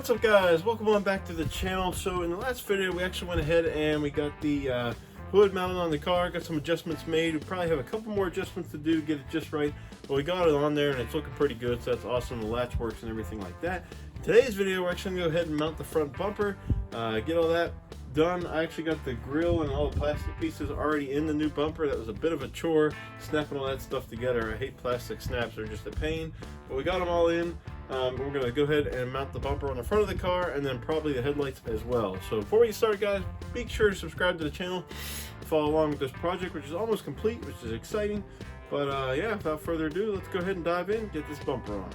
What's up, guys? Welcome on back to the channel. So in the last video we actually went ahead and we got the hood mounted on the car, got some adjustments made. We probably have a couple more adjustments to do to get it just right, but we got it on there and it's looking pretty good, so that's awesome. The latch works and everything like that. Today's video we're actually going to go ahead and mount the front bumper, get all that done. I actually got the grill and all the plastic pieces already in the new bumper. That was a bit of a chore, snapping all that stuff together. I hate plastic snaps, they're just a pain, but we got them all in. We're going to go ahead and mount the bumper on the front of the car and then probably the headlights as well. So before we get started, guys, be sure to subscribe to the channel, follow along with this project, which is almost complete, which is exciting. But yeah, without further ado, let's go ahead and dive in, get this bumper on.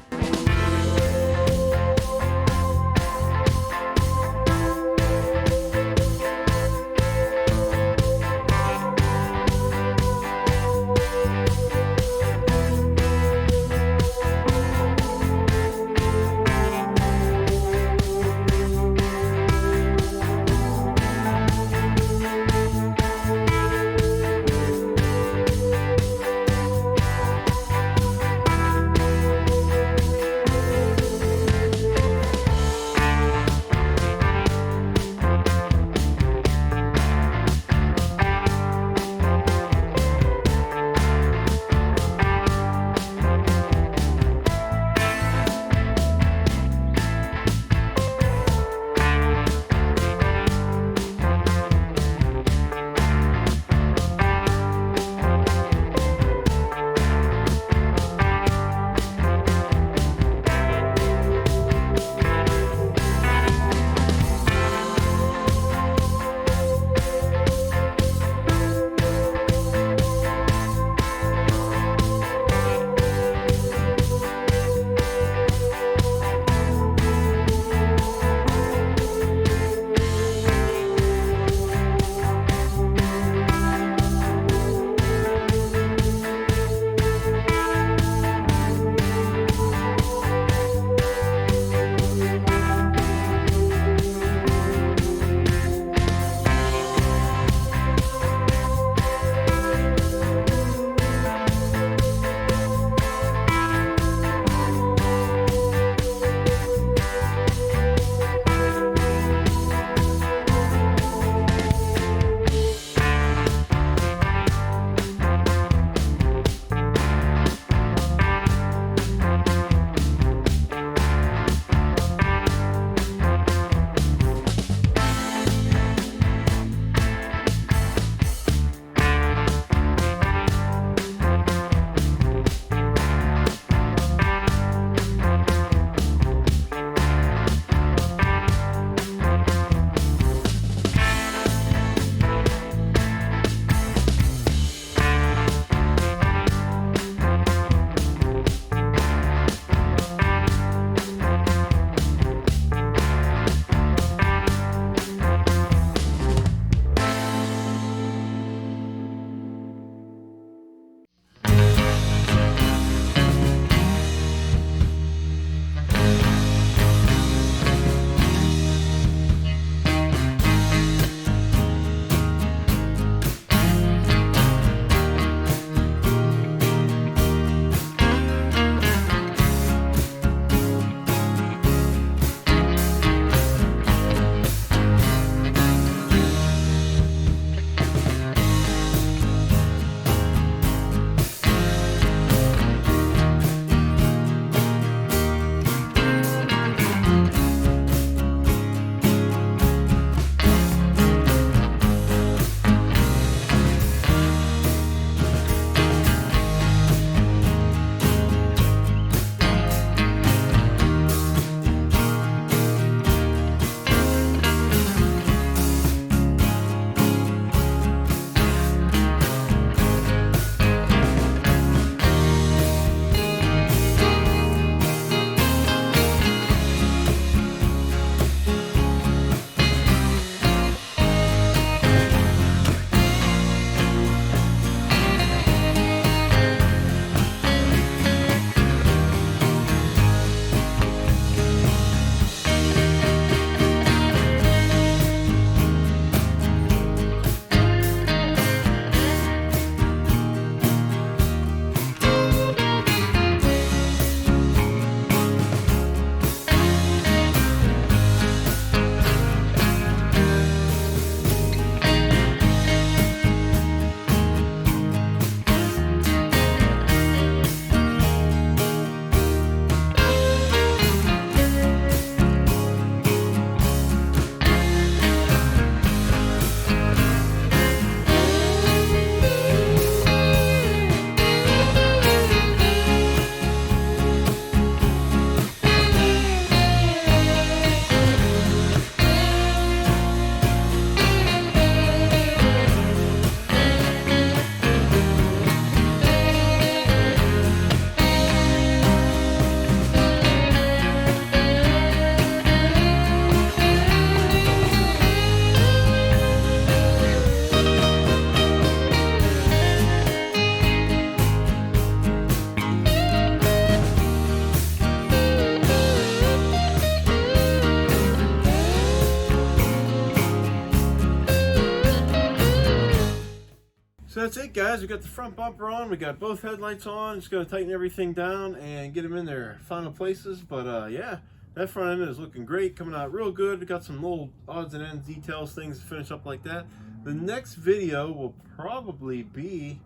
that's it, guys. We got the front bumper on, we got both headlights on. Just gonna tighten everything down and get them in their final places. But yeah, that front end is looking great, coming out real good. We got some little odds and ends, details, things to finish up like that. The next video will probably be,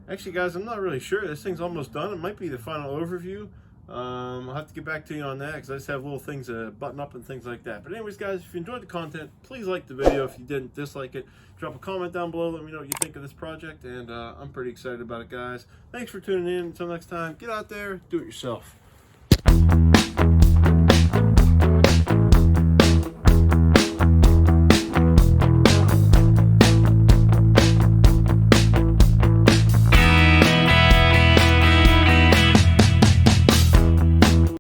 actually guys, I'm not really sure. This thing's almost done. It might be the final overview. I'll have to get back to you on that because I just have little things to button up and things like that. But anyways, guys, if you enjoyed the content, please like the video. If you didn't, dislike it. Drop a comment down below. Let me know what you think of this project. And I'm pretty excited about it, guys. Thanks for tuning in. Until next time, get out there, do it yourself.